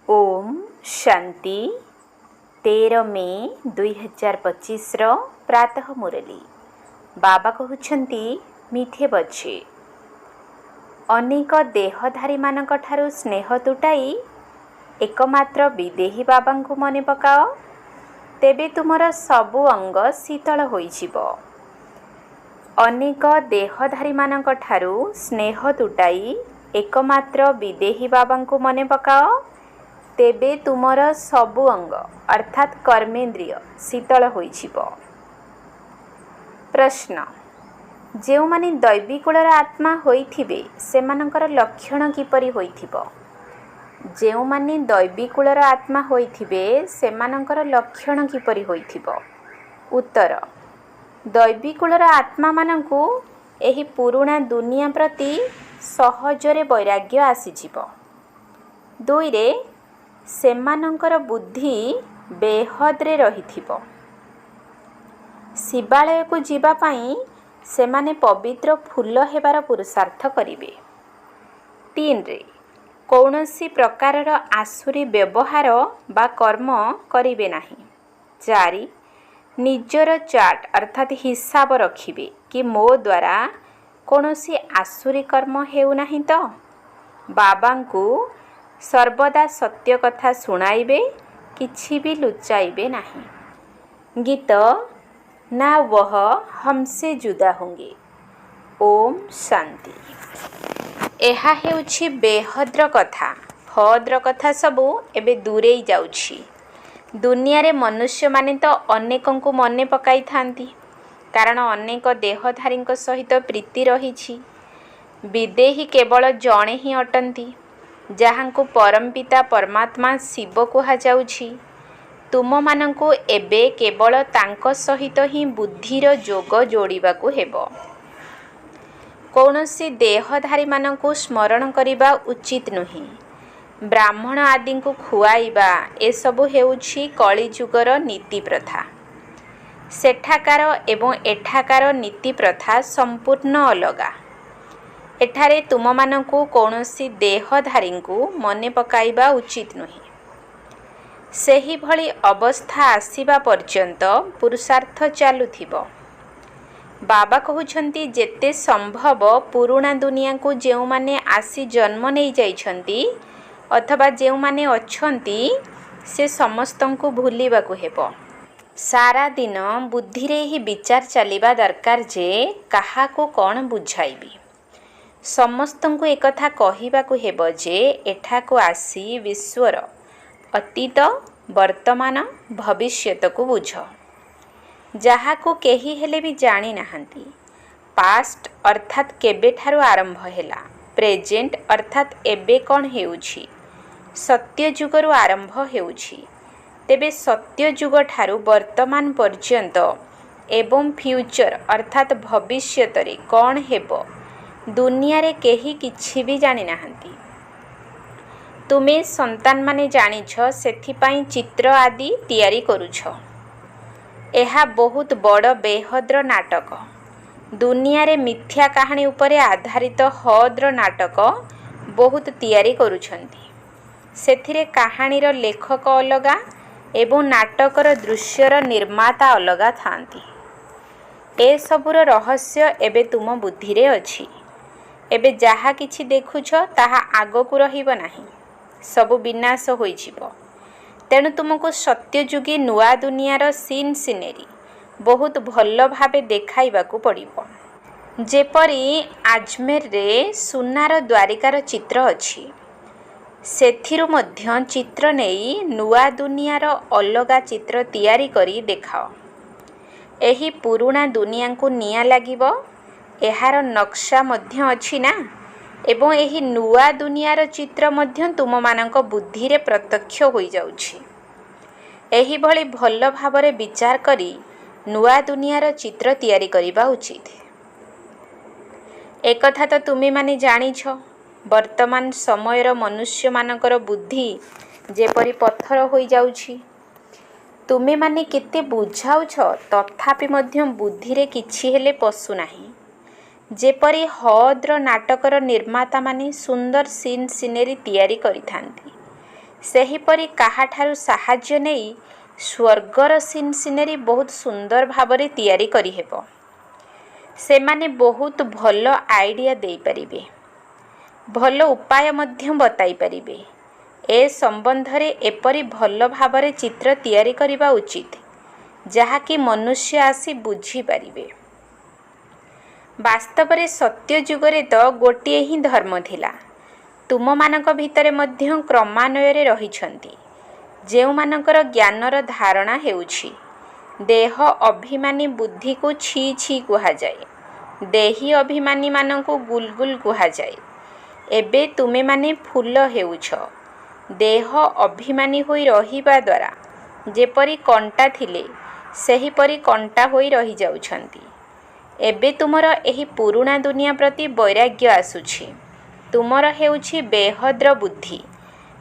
ओम शांति 13 मे 2025 प्रातः मुरली बाबा कहउछंती मिठे बच्चे अनेक देहधारी मानक ठारू स्नेह तुटाई एकमात्र विदेही बाबा को मने पकाओ तेबे तुमर सबु अंग शीतल होइजिब। अनेक देहधारी मानक ठारू स्नेह तुटाई एकमात्र विदेही बाबा को मने पकाओ तेबे तुमर सबु अंग अर्थात कर्मेंद्रिय शीतल होइजिब। प्रश्न जो माने दैवी कूलर आत्मा होइथिबे सेमानकर लक्षण किपरि होइथिबो? जो माने दैवी कूलर आत्मा होइथिबे सेमानकर लक्षण किपरि होइथिबो? उत्तर दैवी कूलर आत्मा मानंकु एही पुराणा दुनिया प्रति सहजरे वैराग्य आसीजिबो। दुई रे सेमानंकर बुद्धि बेहद्रे रहिथिबो। शिवालय को जीवा पाई सेमाने पवित्र फूल हेबार पुरुषार्थ करिवे। तीन रे कौनसी प्रकारर आसुरी व्यवहार बा कर्म करिवे नाही। चारि निजर चार्ट अर्थात हिसाब रखिवे कि मो द्वारा कौनसी आसुरी कर्म हेउ नाही तो। बाबांकु सर्वदा सत्य कथा सुनाइबे किछि भी लुचाइबे नाही। गीत ना वह हमसे जुदा होंगे। ओम शांति। एहा हेउछि बेहद्र कथा। हद्र कथा सबु एबे दूरेई जाउछि। दुनिया रे मनुष्य माने तो अनेकों को मने पकाई थांती कारण अनेक देहधारी सहित प्रीति रहिछि। विदेही केवल जणे ही अटंती जहाँको परमपिता परमात्मा शिव कुहा जाउछि। तुम मानंको एबे केवल तांको सहित ही बुद्धिर जोग जोड़िबाकु हेबो। कौनसी देहधारी मानंको स्मरण करिबा उचित नुही। ब्राह्मण आदि को खुआइबा ए सबु हेउछि कली जुगर नीति प्रथा। सेठाकार एवं एठाकार नीति प्रथा संपूर्ण अलगा। एठारे तुम मानंको कौनसी देहधारी को मने पकाइबा उचित नुही। सेही भली अवस्था आसीबा पर्यंत पुरुषार्थ चालुथिबो। बाबा कहउछंती जेते संभव पुराणा दुनिया को जेउ माने आसी जन्म नै जाइछंती अथवा जेउ माने अछंती से समस्तन को भूलिबा को हेबो। सारा दिन बुद्धि रे ही विचार चलिबा दरकार जे काहा को कोन बुझाइबी। समस्तन को एकथा कहिबा को हेबो जे एठा को आसी विश्वर अतीत वर्तमान भविष्यत को बुझ। जहा को केही हेले भी जानी नाहंती। पास्ट अर्थात केबे ठारू आरंभ हेला। प्रेजेंट अर्थात एबे कौन हेउछि। सत्य जुगरु आरंभ हेउछि। तेबे सत्य जुग ठारू वर्तमान पर्यंत एवं फ्यूचर अर्थात भविष्यत रे कौन हेबो दुनिया रे केही किछि भी जानी नाहंती। तुमे संतान माने जानिछ सेथिपाई चित्र आदि तैयारी करूछ। एहा बहुत बड़ बेहद्र नाटक। दुनिया रे मिथ्या कहानी उपरे आधारित हद्र नाटक बहुत तैयारी करूछंती। सेथिरे कहानीर लेखक अलगा एवं नाटकर दृश्यर निर्माता अलगा थांती। ए सबुर रहस्य एबे तुम बुद्धि रे अछि। एबे जहा किछि देखुछ ताहा आगो को रहिबो नाही। सबु विनाश होइजिबो। तेणु तुमको सत्यजुगी नुआ दुनियार सीन सिनेरी बहुत भल भावे देखाइबाकू पड़िबो। जेपरी आजमेर रे सुनार द्वारिकार चित्र अछि सेथिरु मध्य चित्र नेई नुआ दुनियार अलगा चित्र तैयारी करी देखाओ। एही पुराणा दुनिया को निया लागिबो। एहार नक्शा मध्य अछि ना एवं एही नुआ दुनियार चित्र मध्य तुम मानक बुद्धि रे प्रत्यक्ष होई जाउछि। एही भली भल भावरे विचार करी नुआ दुनियार चित्र तैयारी करिबा उचित। एकथा तो तुमे माने जानिछ वर्तमान समयर मनुष्य मानकर बुद्धि जेपरी पत्थर होई जाउछि। तुमे माने केते बुझाउछ तथापि मध्य बुद्धि रे किछि हेले पसु नाही। जेपरी हद्र नाटकर निर्माता माने सुंदर सीन सिनेरी तैयारी करिथांती ସେହିପରି କାହାଠାରୁ ସାହାଯ୍ୟ ନେଇ ସ୍ୱର୍ଗର ସିନେରୀ ବହୁତ ସୁନ୍ଦର ଭାବରେ ତିଆରି କରିହେବ। ସେମାନେ ବହୁତ ଭଲ ଆଇଡ଼ିଆ ଦେଇପାରିବେ, ଭଲ ଉପାୟ ମଧ୍ୟ ବତାଇ ପାରିବେ। ଏ ସମ୍ବନ୍ଧରେ ଏପରି ଭଲ ଭାବରେ ଚିତ୍ର ତିଆରି କରିବା ଉଚିତ ଯାହାକି ମନୁଷ୍ୟ ଆସି ବୁଝିପାରିବେ। ବାସ୍ତବରେ ସତ୍ୟ ଯୁଗରେ ତ ଗୋଟିଏ ହିଁ ଧର୍ମ ଥିଲା। ତୁମମାନଙ୍କ ଭିତରେ ମଧ୍ୟ କ୍ରମାନ୍ୱୟରେ ରହିଛନ୍ତି ଯେଉଁମାନଙ୍କର ଜ୍ଞାନର ଧାରଣା ହେଉଛି ଦେହ ଅଭିମାନୀ ବୁଦ୍ଧିକୁ ଛି ଛି କୁହାଯାଏ, ଦେହୀ ଅଭିମାନୀମାନଙ୍କୁ ଗୁଲଗୁଲ କୁହାଯାଏ। ଏବେ ତୁମେମାନେ ଫୁଲ ହେଉଛ। ଦେହ ଅଭିମାନୀ ହୋଇ ରହିବା ଦ୍ୱାରା ଯେପରି କଣ୍ଟା ଥିଲେ ସେହିପରି କଣ୍ଟା ହୋଇ ରହିଯାଉଛନ୍ତି। ଏବେ ତୁମର ଏହି ପୁରୁଣା ଦୁନିଆ ପ୍ରତି ବୈରାଗ୍ୟ ଆସୁଛି। ତୁମର ହେଉଛି ବେହଦ୍ର ବୁଦ୍ଧି,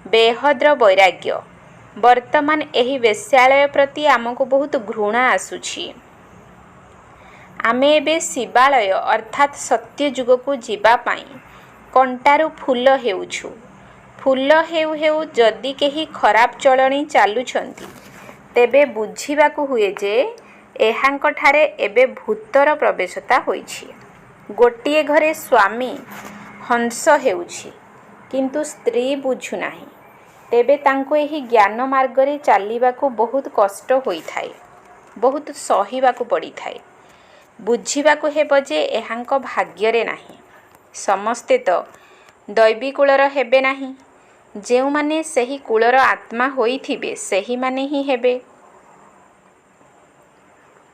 ବେହଦ୍ର ବୈରାଗ୍ୟ। ବର୍ତ୍ତମାନ ଏହି ବେଶ୍ୟାଳୟ ପ୍ରତି ଆମକୁ ବହୁତ ଘୃଣା ଆସୁଛି। ଆମେ ଏବେ ଶିବାଳୟ ଅର୍ଥାତ୍ ସତ୍ୟ ଯୁଗକୁ ଯିବା ପାଇଁ କଣ୍ଟାରୁ ଫୁଲ ହେଉଛୁ। ଫୁଲ ହେଉ ହେଉ ଯଦି କେହି ଖରାପ ଚଳଣି ଚାଲୁଛନ୍ତି ତେବେ ବୁଝିବାକୁ ହୁଏ ଯେ ଏହାଙ୍କଠାରେ ଏବେ ଭୂତର ପ୍ରବେଶତା ହୋଇଛି। ଗୋଟିଏ ଘରେ ସ୍ୱାମୀ ହଂସ ହେଉଛି କିନ୍ତୁ ସ୍ତ୍ରୀ ବୁଝୁନାହିଁ, ତେବେ ତାଙ୍କୁ ଏହି ଜ୍ଞାନ ମାର୍ଗରେ ଚାଲିବାକୁ ବହୁତ କଷ୍ଟ ହୋଇଥାଏ, ବହୁତ ସହିବାକୁ ପଡ଼ିଥାଏ। ବୁଝିବାକୁ ହେବ ଯେ ଏହାଙ୍କ ଭାଗ୍ୟରେ ନାହିଁ। ସମସ୍ତେ ତ ଦୈବୀ କୂଳର ହେବେ ନାହିଁ। ଯେଉଁମାନେ ସେହି କୂଳର ଆତ୍ମା ହୋଇଥିବେ ସେହିମାନେ ହିଁ ହେବେ।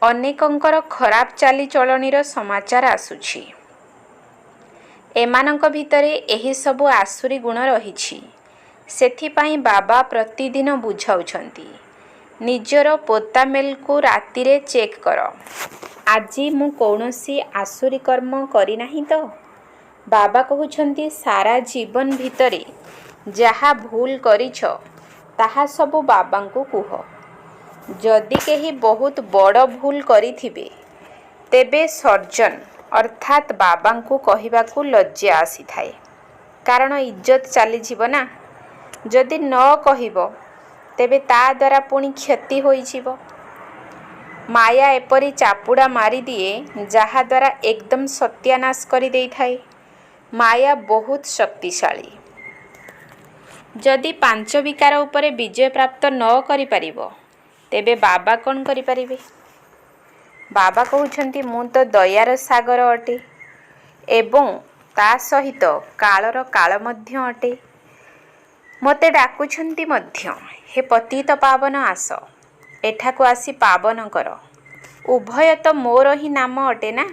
ଅନେକଙ୍କର ଖରାପ ଚାଲିଚଳଣିର ସମାଚାର ଆସୁଛି। ଏମାନଙ୍କ ଭିତରେ ଏହିସବୁ ଆସୁରୀ ଗୁଣ ରହିଛି। ସେଥିପାଇଁ ବାବା ପ୍ରତିଦିନ ବୁଝାଉଛନ୍ତି, ନିଜର ପୋତାମେଲକୁ ରାତିରେ ଚେକ୍ କର। ଆଜି ମୁଁ କୌଣସି ଆସୁରୀ କର୍ମ କରିନାହିଁ ତ? ବାବା କହୁଛନ୍ତି ସାରା ଜୀବନ ଭିତରେ ଯାହା ଭୁଲ କରିଛ ତାହା ସବୁ ବାବାଙ୍କୁ କୁହ। ଯଦି କେହି ବହୁତ ବଡ଼ ଭୁଲ କରିଥିବେ ତେବେ ସର୍ଜନ ଅର୍ଥାତ୍ ବାବାଙ୍କୁ କହିବାକୁ ଲଜ୍ଜା ଆସିଥାଏ, କାରଣ ଇଜ୍ଜତ ଚାଲିଯିବ ନା। ଯଦି ନ କହିବ ତେବେ ତା ଦ୍ୱାରା ପୁଣି କ୍ଷତି ହୋଇଯିବ। ମାୟା ଏପରି ଚାପୁଡ଼ା ମାରିଦିଏ ଯାହାଦ୍ୱାରା ଏକଦମ ସତ୍ୟାନାଶ କରିଦେଇଥାଏ। ମାୟା ବହୁତ ଶକ୍ତିଶାଳୀ। ଯଦି ପାଞ୍ଚ ବିକାର ଉପରେ ବିଜୟ ପ୍ରାପ୍ତ ନ କରିପାରିବ ତେବେ ବାବା କ'ଣ କରିପାରିବେ? ବାବା କହୁଛନ୍ତି ମୁଁ ତ ଦୟାର ସାଗର ଅଟେ ଏବଂ ତା ସହିତ କାଳର କାଳ ମଧ୍ୟ ଅଟେ। ମୋତେ ଡାକୁଛନ୍ତି ମଧ୍ୟ, ହେ ପତିତ ପାବନ ଆସ, ଏଠାକୁ ଆସି ପାବନ କର। ଉଭୟ ତ ମୋର ହିଁ ନାମ ଅଟେ ନା।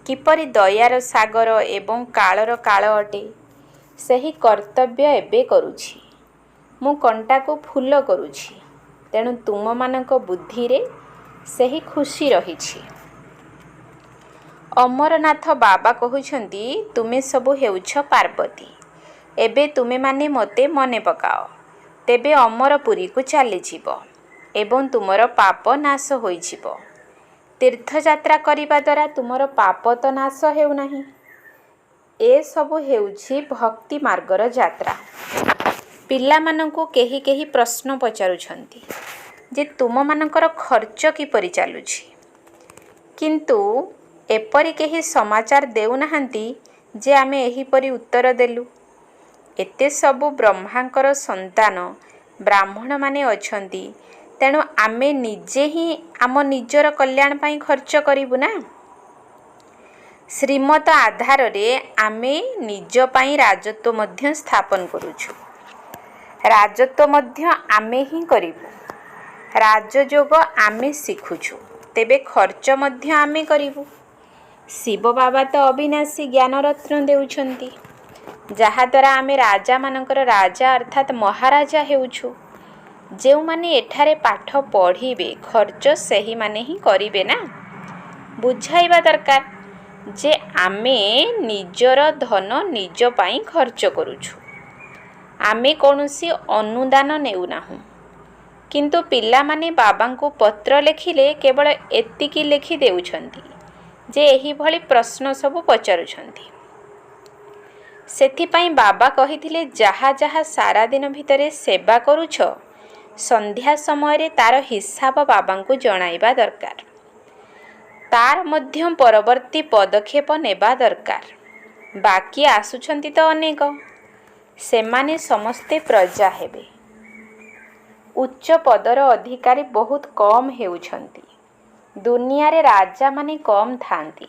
କିପରି ଦୟାର ସାଗର ଏବଂ କାଳର କାଳ ଅଟେ ସେହି କର୍ତ୍ତବ୍ୟ ଏବେ କରୁଛି। ମୁଁ କଣ୍ଟାକୁ ଫୁଲ କରୁଛି, ତେଣୁ ତୁମମାନଙ୍କ ବୁଦ୍ଧିରେ ସେହି ଖୁସି ରହିଛି। ଅମରନାଥ ବାବା କହୁଛନ୍ତି ତୁମେ ସବୁ ହେଉଛ ପାର୍ବତୀ। ଏବେ ତୁମେମାନେ ମୋତେ ମନେ ପକାଅ, ତେବେ ଅମରପୁରୀକୁ ଚାଲିଯିବ ଏବଂ ତୁମର ପାପ ନାଶ ହୋଇଯିବ। ତୀର୍ଥଯାତ୍ରା କରିବା ଦ୍ୱାରା ତୁମର ପାପ ତ ନାଶ ହେଉନାହିଁ। ଏସବୁ ହେଉଛି ଭକ୍ତି ମାର୍ଗର ଯାତ୍ରା। ପିଲାମାନଙ୍କୁ କେହି କେହି ପ୍ରଶ୍ନ ପଚାରୁଛନ୍ତି ଯେ ତୁମମାନଙ୍କର ଖର୍ଚ୍ଚ କିପରି ଚାଲୁଛି, କିନ୍ତୁ ଏପରି କେହି ସମାଚାର ଦେଉନାହାନ୍ତି ଯେ ଆମେ ଏହିପରି ଉତ୍ତର ଦେଲୁ। ଏତେ ସବୁ ବ୍ରହ୍ମାଙ୍କର ସନ୍ତାନ ବ୍ରାହ୍ମଣମାନେ ଅଛନ୍ତି, ତେଣୁ ଆମେ ନିଜେ ହିଁ ଆମ ନିଜର କଲ୍ୟାଣ ପାଇଁ ଖର୍ଚ୍ଚ କରିବୁ ନା। ଶ୍ରୀମତ ଆଧାରରେ ଆମେ ନିଜ ପାଇଁ ରାଜତ୍ୱ ମଧ୍ୟ ସ୍ଥାପନ କରୁଛୁ। ରାଜତ୍ୱ ମଧ୍ୟ ଆମେ ହିଁ କରିବୁ। ରାଜଯୋଗ ଆମେ ଶିଖୁଛୁ, ତେବେ ଖର୍ଚ୍ଚ ମଧ୍ୟ ଆମେ କରିବୁ। ଶିବ ବାବା ତ ଅବିନାଶୀ ଜ୍ଞାନରତ୍ନ ଦେଉଛନ୍ତି, ଯାହାଦ୍ୱାରା ଆମେ ରାଜାମାନଙ୍କର ରାଜା ଅର୍ଥାତ୍ ମହାରାଜା ହେଉଛୁ। ଯେଉଁମାନେ ଏଠାରେ ପାଠ ପଢ଼ିବେ ଖର୍ଚ୍ଚ ସେହିମାନେ ହିଁ କରିବେ ନା। ବୁଝାଇବା ଦରକାର ଯେ ଆମେ ନିଜର ଧନ ନିଜ ପାଇଁ ଖର୍ଚ୍ଚ କରୁଛୁ। ଆମେ କୌଣସି ଅନୁଦାନ ନେଉନାହୁଁ। କିନ୍ତୁ ପିଲାମାନେ ବାବାଙ୍କୁ ପତ୍ର ଲେଖିଲେ କେବଳ ଏତିକି ଲେଖି ଦେଉଛନ୍ତି ଯେ ଏହିଭଳି ପ୍ରଶ୍ନ ସବୁ ପଚାରୁଛନ୍ତି। ସେଥିପାଇଁ ବାବା କହିଥିଲେ ଯାହା ଯାହା ସାରା ଦିନ ଭିତରେ ସେବା କରୁଛ ସନ୍ଧ୍ୟା ସମୟରେ ତାର ହିସାବ ବାବାଙ୍କୁ ଜଣାଇବା ଦରକାର। ତାର ମଧ୍ୟ ପରବର୍ତ୍ତୀ ପଦକ୍ଷେପ ନେବା ଦରକାର। ବାକି ଆସୁଛନ୍ତି ତ ଅନେକ, ସେମାନେ ସମସ୍ତେ ପ୍ରଜା ହେବେ। ଉଚ୍ଚ ପଦର ଅଧିକାରୀ ବହୁତ କମ୍ ହେଉଛନ୍ତି। ଦୁନିଆରେ ରାଜାମାନେ କମ୍ ଥାନ୍ତି,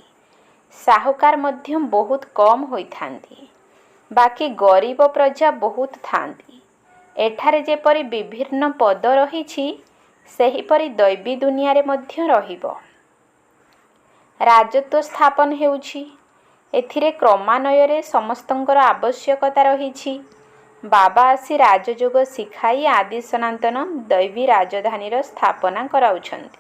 ସାହୁକାର ମଧ୍ୟ ବହୁତ କମ୍ ହୋଇଥାନ୍ତି। ବାକି ଗରିବ ପ୍ରଜା ବହୁତ ଥାନ୍ତି। ଏଠାରେ ଯେପରି ବିଭିନ୍ନ ପଦ ରହିଛି ସେହିପରି ଦୈବୀ ଦୁନିଆରେ ମଧ୍ୟ ରହିବ। ରାଜତ୍ୱ ସ୍ଥାପନ ହେଉଛି। ଏଥିରେ କ୍ରମାନ୍ୱୟରେ ସମସ୍ତଙ୍କର ଆବଶ୍ୟକତା ରହିଛି। ବାବା ଆସି ରାଜଯୋଗ ଶିଖାଇ ଆଦି ସନାତନ ଦୈବୀ ରାଜଧାନୀର ସ୍ଥାପନା କରାଉଛନ୍ତି।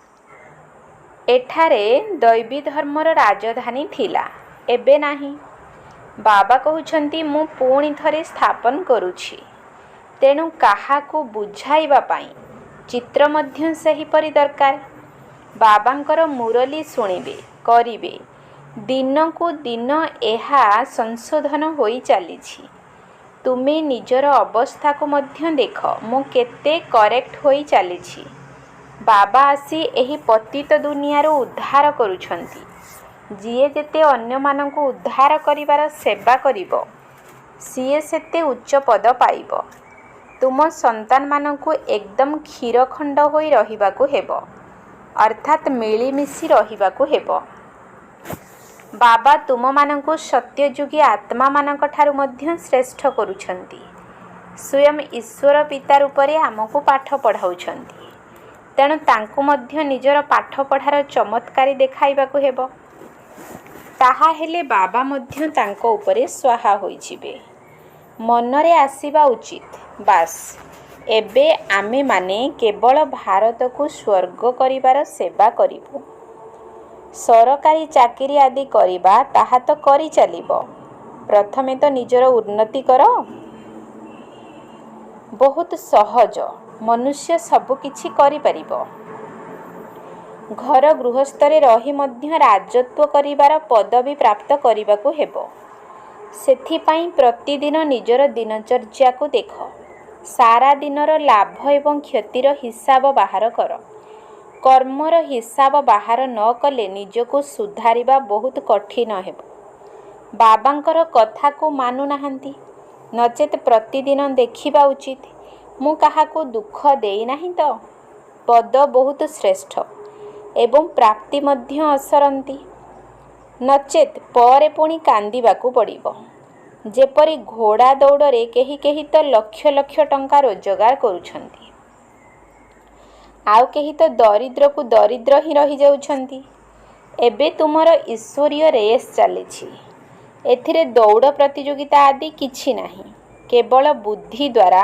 ଏଠାରେ ଦୈବୀ ଧର୍ମର ରାଜଧାନୀ ଥିଲା, ଏବେ ନାହିଁ। ବାବା କହୁଛନ୍ତି ମୁଁ ପୁଣି ଥରେ ସ୍ଥାପନ କରୁଛି। ତେଣୁ କାହାକୁ ବୁଝାଇବା ପାଇଁ ଚିତ୍ର ମଧ୍ୟ ସେହିପରି ଦରକାର। ବାବାଙ୍କର ମୁରଲି ଶୁଣିବେ, କରିବେ। ଦିନକୁ ଦିନ ଏହା ସଂଶୋଧନ ହୋଇ ଚାଲିଛି। ତୁମେ ନିଜର ଅବସ୍ଥାକୁ ମଧ୍ୟ ଦେଖ, ମୁଁ କେତେ କରେକ୍ଟ ହୋଇ ଚାଲିଛି। ବାବା ଆସି ଏହି ପତିତ ଦୁନିଆରୁ ଉଦ୍ଧାର କରୁଛନ୍ତି। ଯିଏ ଯେତେ ଅନ୍ୟମାନଙ୍କୁ ଉଦ୍ଧାର କରିବାର ସେବା କରିବ ସିଏ ସେତେ ଉଚ୍ଚ ପଦ ପାଇବ। ତୁମ ସନ୍ତାନମାନଙ୍କୁ ଏକଦମ କ୍ଷୀରଖଣ୍ଡ ହୋଇ ରହିବାକୁ ହେବ, ଅର୍ଥାତ୍ ମିଳିମିଶି ରହିବାକୁ ହେବ। ବାବା ତୁମମାନଙ୍କୁ ସତ୍ୟଯୁଗୀ ଆତ୍ମାମାନଙ୍କ ଠାରୁ ମଧ୍ୟ ଶ୍ରେଷ୍ଠ କରୁଛନ୍ତି। ସ୍ୱୟଂ ଈଶ୍ୱର ପିତା ରୂପରେ ଆମକୁ ପାଠ ପଢ଼ାଉଛନ୍ତି। ତେଣୁ ତାଙ୍କୁ ମଧ୍ୟ ନିଜର ପାଠପଢ଼ାର ଚମତ୍କାରୀ ଦେଖାଇବାକୁ ହେବ। ତାହା ହେଲେ ବାବା ମଧ୍ୟ ତାଙ୍କ ଉପରେ ସ୍ୱାହା ହୋଇଯିବେ। ମନରେ ଆସିବା ଉଚିତ, ବାସ୍ ଏବେ ଆମେମାନେ କେବଳ ଭାରତକୁ ସ୍ୱର୍ଗ କରିବାର ସେବା କରିବୁ। ସରକାରୀ ଚାକିରି ଆଦି କରିବା ତାହା ତ କରିଚାଲିବ। ପ୍ରଥମେ ତ ନିଜର ଉନ୍ନତି କର। ବହୁତ ସହଜ, ମନୁଷ୍ୟ ସବୁ କିଛି କରିପାରିବ। ଘର ଗୃହସ୍ଥରେ ରହି ମଧ୍ୟ ରାଜତ୍ୱ କରିବାର ପଦବୀ ପ୍ରାପ୍ତ କରିବାକୁ ହେବ। ସେଥିପାଇଁ ପ୍ରତିଦିନ ନିଜର ଦିନଚର୍ଯ୍ୟାକୁ ଦେଖ। ସାରା ଦିନର ଲାଭ ଏବଂ କ୍ଷତିର ହିସାବ ବାହାର କର। କର୍ମର ହିସାବ ବାହାର ନ କଲେ ନିଜକୁ ସୁଧାରିବା ବହୁତ କଠିନ ହେବ। ବାବାଙ୍କର କଥାକୁ ମାନୁନାହାନ୍ତି, ନଚେତ୍ ପ୍ରତିଦିନ ଦେଖିବା ଉଚିତ ମୁଁ କାହାକୁ ଦୁଃଖ ଦେଇନାହିଁ ତ। ପଦ ବହୁତ ଶ୍ରେଷ୍ଠ ଏବଂ ପ୍ରାପ୍ତି ମଧ୍ୟ ଅସରନ୍ତି, ନଚେତ୍ ପରେ ପୁଣି କାନ୍ଦିବାକୁ ପଡ଼ିବ। ଯେପରି ଘୋଡ଼ା ଦୌଡ଼ରେ କେହି କେହି ତ ଲକ୍ଷ ଲକ୍ଷ ଟଙ୍କା ରୋଜଗାର କରୁଛନ୍ତି, ଆଉ କେହି ତ ଦରିଦ୍ରକୁ ଦରିଦ୍ର ହିଁ ରହିଯାଉଛନ୍ତି। ଏବେ ତୁମର ଈଶ୍ୱରୀୟ ରେସ୍ ଚାଲିଛି। ଏଥିରେ ଦୌଡ଼ ପ୍ରତିଯୋଗିତା ଆଦି କିଛି ନାହିଁ। କେବଳ ବୁଦ୍ଧି ଦ୍ୱାରା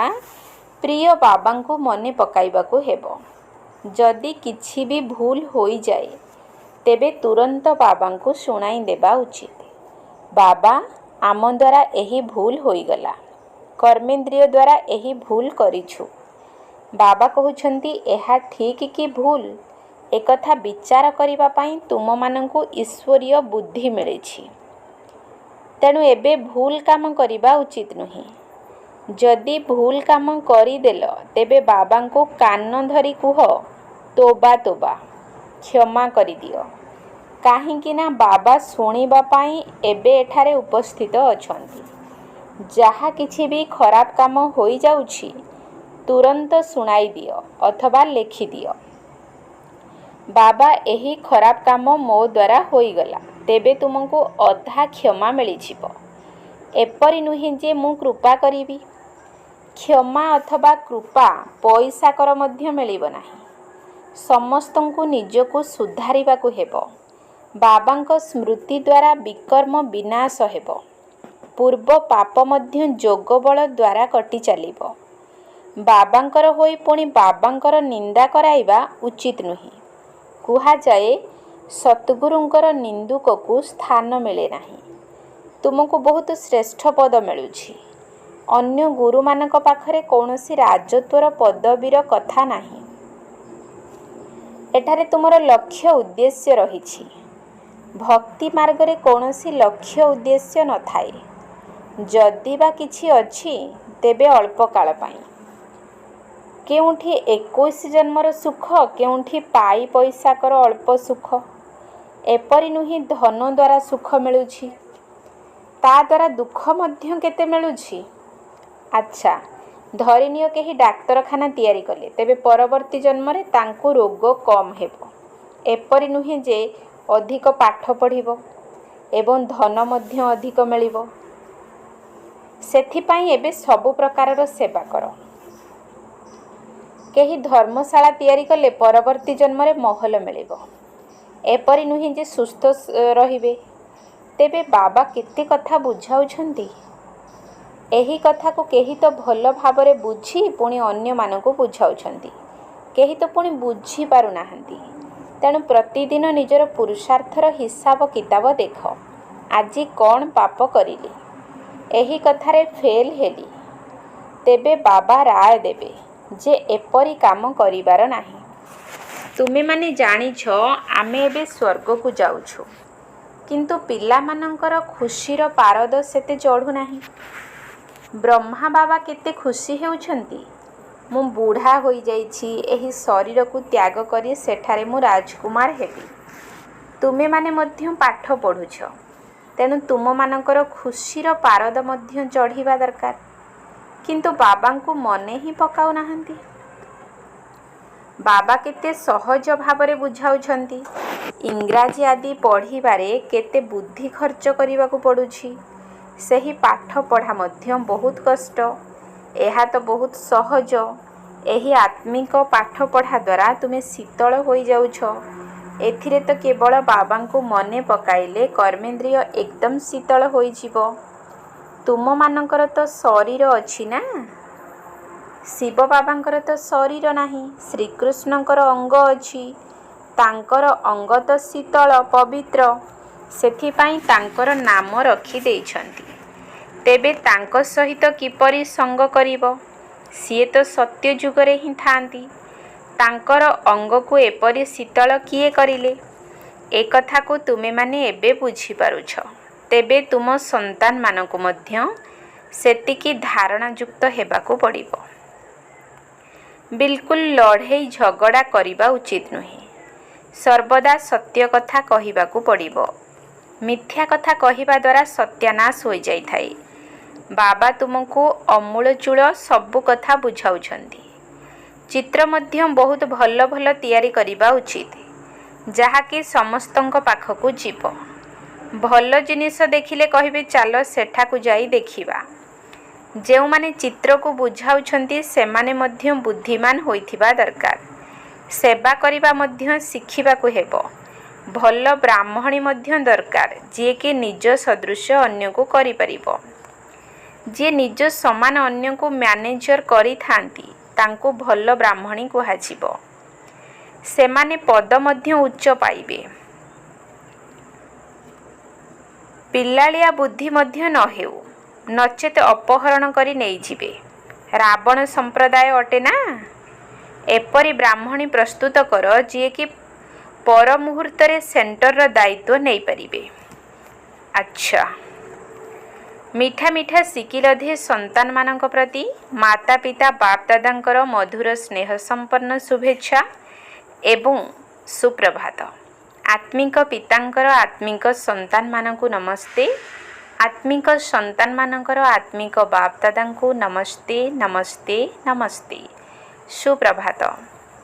ପ୍ରିୟ ବାବାଙ୍କୁ ମନେ ପକାଇବାକୁ ହେବ। ଯଦି କିଛି ବି ଭୁଲ ହୋଇଯାଏ ତେବେ ତୁରନ୍ତ ବାବାଙ୍କୁ ଶୁଣାଇ ଦେବା ଉଚିତ। ବାବା, ଆମ ଦ୍ୱାରା ଏହି ଭୁଲ ହୋଇଗଲା। କର୍ମେନ୍ଦ୍ରିୟ ଦ୍ୱାରା ଏହି ଭୁଲ କରିଛୁ। ବାବା କହୁଛନ୍ତି ଏହା ଠିକ୍ କି ଭୁଲ ଏକଥା ବିଚାର କରିବା ପାଇଁ ତୁମମାନଙ୍କୁ ଈଶ୍ୱରୀୟ ବୁଦ୍ଧି ମିଳିଛି। ତେଣୁ ଏବେ ଭୁଲ କାମ କରିବା ଉଚିତ ନୁହେଁ। ଯଦି ଭୁଲ କାମ କରିଦେଲ ତେବେ ବାବାଙ୍କୁ କାନ ଧରି କୁହ ତୋବା ତୋବା, କ୍ଷମା କରିଦିଅ। କାହିଁକି ନା ବାବା ଶୁଣିବା ପାଇଁ ଏବେ ଏଠାରେ ଉପସ୍ଥିତ ଅଛନ୍ତି। ଯାହା କିଛି ବି ଖରାପ କାମ ହୋଇଯାଉଛି ତୁରନ୍ତ ଶୁଣାଇ ଦିଅ ଅଥବା ଲେଖିଦିଅ। ବାବା, ଏହି ଖରାପ କାମ ମୋ ଦ୍ୱାରା ହୋଇଗଲା, ତେବେ ତୁମକୁ ଅଧା କ୍ଷମା ମିଳିଯିବ। ଏପରି ନୁହେଁ ଯେ ମୁଁ କୃପା କରିବି। କ୍ଷମା ଅଥବା କୃପା ପଇସାକର ମଧ୍ୟ ମିଳିବ ନାହିଁ। ସମସ୍ତଙ୍କୁ ନିଜକୁ ସୁଧାରିବାକୁ ହେବ। ବାବାଙ୍କ ସ୍ମୃତି ଦ୍ୱାରା ବିକର୍ମ ବିନାଶ ହେବ। ପୂର୍ବ ପାପ ମଧ୍ୟ ଯୋଗ ବଳ ଦ୍ୱାରା କଟି ଚାଲିବ। ବାବାଙ୍କର ହୋଇ ପୁଣି ବାବାଙ୍କର ନିନ୍ଦା କରାଇବା ଉଚିତ ନୁହେଁ। କୁହାଯାଏ ସଦ୍ଗୁରୁଙ୍କର ନିନ୍ଦୁକକୁ ସ୍ଥାନ ମିଳେ ନାହିଁ। ତୁମକୁ ବହୁତ ଶ୍ରେଷ୍ଠ ପଦ ମିଳୁଛି। ଅନ୍ୟ ଗୁରୁମାନଙ୍କ ପାଖରେ କୌଣସି ରାଜତ୍ୱର ପଦବୀର କଥା ନାହିଁ। ଏଠାରେ ତୁମର ଲକ୍ଷ୍ୟ ଉଦ୍ଦେଶ୍ୟ ରହିଛି। ଭକ୍ତି ମାର୍ଗରେ କୌଣସି ଲକ୍ଷ୍ୟ ଉଦ୍ଦେଶ୍ୟ ନଥାଏ। जदि बा किछि अछि तेबे अल्प काल पाई। केउठी 21 जन्मर सुख, केउठी पाई पैसाकर अल्प सुख। एपरि नुही धन द्वारा सुख मिलुछि, ता द्वारा दुख मध्य केते मिलुछि। अच्छा, धरिनियो केही डाक्तरखाना तैयारी कले, तेबे परवर्ती जन्मरे तांकु रोग कम हेबो। एपरि नुहे जे अधिक पाठ पढ़िबो एवं धन मध्य अधिक मिलिबो। सेथिपाई एबे सबु प्रकारर सेवा कर। केही धर्मशाला तैयारी कले परवर्ती जन्मरे महल मिलिबो। एपरि नुहे जे सुस्थ रहिबे। तेबे बाबा केते कथा बुझाउछंती। एही कथा को केही तो भल भाबरे बुझी पुणी अन्य मानकु बुझाउछंती, केही तो पुणी बुझी पारु नाहंती। तेणु प्रतिदिन निजर पुरुषार्थर हिसाब किताब देख। आजी कौन पाप करिली, एही कथारे फेल हेली, तेबे बाबा राय देबे जे एपरी काम करिबार नाही। तुमे माने जानिछ आमे एबे स्वर्ग को जाउछु, किंतु पिला मानंकर खुशीर पारद सेते चढ़ु नाही। ब्रह्मा बाबा केते खुशी हेउछंती। मु बुढ़ा होई जाइछि, एही शरीर को त्याग करी सेठारे मु राजकुमार हेबी। तुमे माने मध्य पाठ पढ़ुछ, तेणु तुम मानकर खुशीर पारद मध्य चढ़िबा दरकार, किंतु बाबांकु मने ही पकाउ नाहंती। बाबा केते सहज भावरे बुझाउछंती। इंग्राजी आदि पढ़िबारे केते बुद्धि खर्च करिबाकु पड़ुछि। सेही पाठ पढ़ा मध्य बहुत कष्ट, एहा तो बहुत सहज। एही आत्मिक पाठ पढ़ा द्वारा तुमे शीतल होई जाउछ। एथिरे तो केवल बाबांकु मने पकाइले कर्मेंद्रिय एकदम शीतल होई जिवो। तुम मानकर तो शरीर अछि ना, शिव बाबांकर तो शरीर नाही। श्रीकृष्णकर अंग अछि, तांकर अंग तो शीतल पवित्र, सेथिपाई तांकर नाम रखी देइछंती। तेबे तांक सहित किपरि संग करिवो, सिए तो सत्य जुगरे ही थांती। तांकर अंग को एपरि शीतल किए करिले, ए कथा को तुमे माने एबे बुझी पारुछ। तेबे तुम संतान मानकु मध्य सेतिकी धारणा युक्त हेबाकु पड़िबो। बिल्कुल लड़ेई झगड़ा करिबा उचित नुहे। सर्वदा सत्य कथा कहिबाकु पड़िबो। मिथ्या कथा कहिबा द्वारा सत्यानाश होई जाई थाए। बाबा तुमको अमूलचूल सबु कथा बुझाउछंती। चित्र मध्य बहुत भल भल तैयारी करिबा उचित, जहाँकि समस्तंक पाखकु जीव। भल जिनिस देखिले कहिबे चालो सेठाकु जाई देखिबा। जेउ माने चित्र को बुझाउछंती सेमाने मध्य बुद्धिमान होइथिबा दरकार। सेवा करिबा मध्य शिखिबाकु हेबो। भल ब्राह्मणी मध्य दरकार, जे कि निज सदृश अन्य को करि परिबो। जे निज समान अन्य को मैनेजर करि थांती, तांको भल ब्राह्मणी कुहाजिबो। सेमाने पद मध्य उच्च पाइबे। पिलालिया बुद्धि मध्य न हेउ, नचेत अपहरण करी नहीं जिबे। रावण संप्रदाय अटे ना। एपरी ब्राह्मणी प्रस्तुत कर, जे कि पर मुहूर्त रे सेंटर दायित्व नहीं परिबे। अच्छा, मीठा मीठा सिकिलधे संतान मानक प्रति माता पिता बाप दादांकर मधुर स्नेह संपन्न शुभेच्छा एवं सुप्रभात। आत्मिक पितांकर आत्मिक संतान मानकु नमस्ते। आत्मिक संतान मानकर आत्मिक बाप दादांकु नमस्ते नमस्ते नमस्ते। सुप्रभात।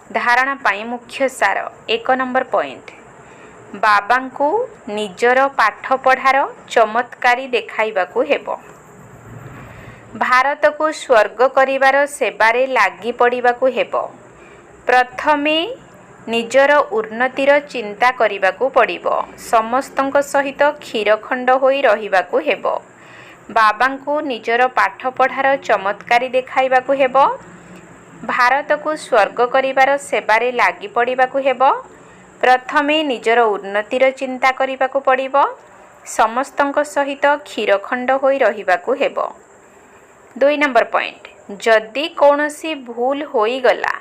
धारणा पाई मुख्य सार 1 नंबर पॉइंट। बाबांकु निजर पाठ पढ़ार चमत्कारी देखाइबाकु हेबो। भारत को स्वर्ग करिवार सेबारे लागी पड़िबाकु हेबो। प्रथमे निजर उन्नतिर चिंता करिबाकु पड़िबो। समस्तंक सहित क्षीरखंड होई रहिबाकु हेबो। बाबांकु निजर पाठ पढ़ार चमत्कारी देखाइबाकु हेबो। भारत को स्वर्ग करिवार सेबारे लागी पड़िबाकु हेबो। प्रथमे निजर उन्नतिर चिंता करिबाकु पड़िबो। समस्तंक सहित क्षीरखंड होई रहिबाकु हेबो। 2 नंबर पॉइंट। जदि कौनसी भूल होई गला,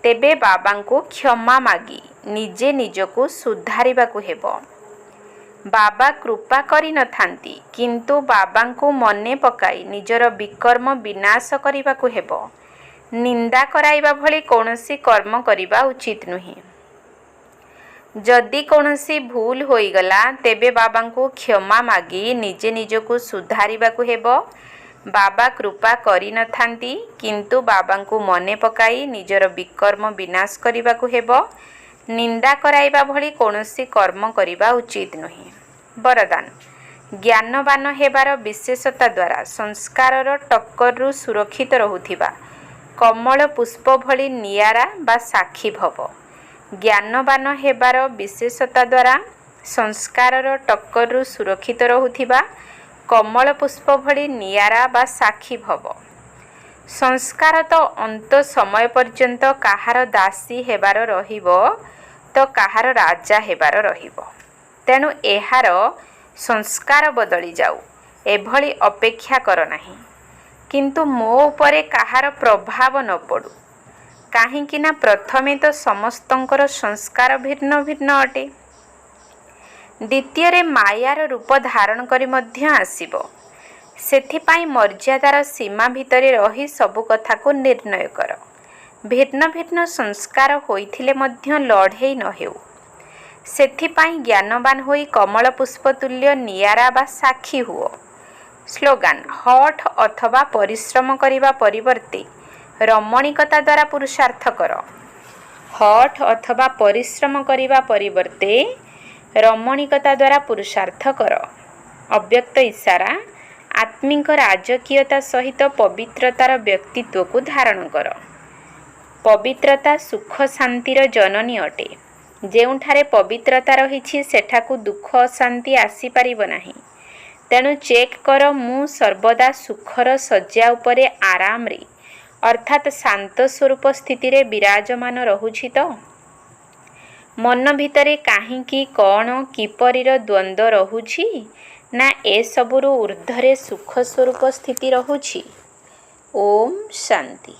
तेबे बाबांकु क्षमा मागी निजे निजको सुधारिबाकु हेबो। ବାବା କୃପା କରିନଥାନ୍ତି, କିନ୍ତୁ ବାବାଙ୍କୁ ମନେ ପକାଇ ନିଜର ବିକର୍ମ ବିନାଶ କରିବାକୁ ହେବ। ନିନ୍ଦା କରାଇବା ଭଳି କୌଣସି କର୍ମ କରିବା ଉଚିତ ନୁହେଁ। ଯଦି କୌଣସି ଭୁଲ ହୋଇଗଲା ତେବେ ବାବାଙ୍କୁ କ୍ଷମା ମାଗି ନିଜେ ନିଜକୁ ସୁଧାରିବାକୁ ହେବ। ବାବା କୃପା କରିନଥାନ୍ତି, କିନ୍ତୁ ବାବାଙ୍କୁ ମନେ ପକାଇ ନିଜର ବିକର୍ମ ବିନାଶ କରିବାକୁ ହେବ। ନିନ୍ଦା କରାଇବା ଭଳି କୌଣସି କର୍ମ କରିବା ଉଚିତ ନୁହେଁ। ବରଦାନ: ଜ୍ଞାନବାନ ହେବାର ବିଶେଷତା ଦ୍ୱାରା ସଂସ୍କାରର ଟକ୍କରରୁ ସୁରକ୍ଷିତ ରହୁଥିବା କମଳ ପୁଷ୍ପ ଭଳି ନିଆରା ବା ସାକ୍ଷୀ ଭବ। ଜ୍ଞାନବାନ ହେବାର ବିଶେଷତା ଦ୍ୱାରା ସଂସ୍କାରର ଟକ୍କରରୁ ସୁରକ୍ଷିତ ରହୁଥିବା କମଳ ପୁଷ୍ପ ଭଳି ନିଆରା ବା ସାକ୍ଷୀ ଭବ। ସଂସ୍କାର ତ ଅନ୍ତ ସମୟ ପର୍ଯ୍ୟନ୍ତ କାହାର ଦାସୀ ହେବାର ରହିବ ତ କାହାର ରାଜା ହେବାର ରହିବ। ତେଣୁ ଏହାର ସଂସ୍କାର ବଦଳି ଯାଉ, ଏଭଳି ଅପେକ୍ଷା କର ନାହିଁ। କିନ୍ତୁ ମୋ ଉପରେ କାହାର ପ୍ରଭାବ ନ ପଡ଼ୁ, କାହିଁକି ନା ପ୍ରଥମେ ତ ସମସ୍ତଙ୍କର ସଂସ୍କାର ଭିନ୍ନ ଭିନ୍ନ ଅଟେ। ଦ୍ୱିତୀୟରେ ମାୟାର ରୂପ ଧାରଣ କରି ମଧ୍ୟ ଆସିବ। ସେଥିପାଇଁ ମର୍ଯ୍ୟାଦାର ସୀମା ଭିତରେ ରହି ସବୁ କଥାକୁ ନିର୍ଣ୍ଣୟ କର। ଭିନ୍ନ ଭିନ୍ନ ସଂସ୍କାର ହୋଇଥିଲେ ମଧ୍ୟ ଲଢ଼େଇ ନ ହେଉ। ସେଥିପାଇଁ ଜ୍ଞାନବାନ ହୋଇ କମଳ ପୁଷ୍ପ ତୁଲ୍ୟ ନିଆରା ବା ସାକ୍ଷୀ ହୁଅ। ସ୍ଲୋଗାନ: ହଠ ଅଥବା ପରିଶ୍ରମ କରିବା ପରିବର୍ତ୍ତେ ରମଣୀକତା ଦ୍ୱାରା ପୁରୁଷାର୍ଥ କର। ହଠ ଅଥବା ପରିଶ୍ରମ କରିବା ପରିବର୍ତ୍ତେ ରମଣୀକତା ଦ୍ୱାରା ପୁରୁଷାର୍ଥ କର। ଅବ୍ୟକ୍ତ ଇସାରା: ଆତ୍ମିକ ରାଜକୀୟତା ସହିତ ପବିତ୍ରତାର ବ୍ୟକ୍ତିତ୍ୱକୁ ଧାରଣ କର। ପବିତ୍ରତା ସୁଖ ଶାନ୍ତିର ଜନନୀ ଅଟେ। ଯେଉଁଠାରେ ପବିତ୍ରତା ରହିଛି ସେଠାକୁ ଦୁଃଖ ଅଶାନ୍ତି ଆସିପାରିବ ନାହିଁ। ତେଣୁ ଚେକ୍ କର, ମୁଁ ସର୍ବଦା ସୁଖର ଶଯ୍ୟା ଉପରେ ଆରାମରେ ଅର୍ଥାତ୍ ଶାନ୍ତ ସ୍ୱରୂପ ସ୍ଥିତିରେ ବିରାଜମାନ ରହୁଛି ତ? ମନ ଭିତରେ କାହିଁକି, କ'ଣ, କିପରିର ଦ୍ୱନ୍ଦ୍ୱ ରହୁଛି? ନା ଏସବୁରୁ ଊର୍ଦ୍ଧ୍ୱରେ ସୁଖ ସ୍ୱରୂପ ସ୍ଥିତି ରହୁଛି? ଓମ୍ ଶାନ୍ତି।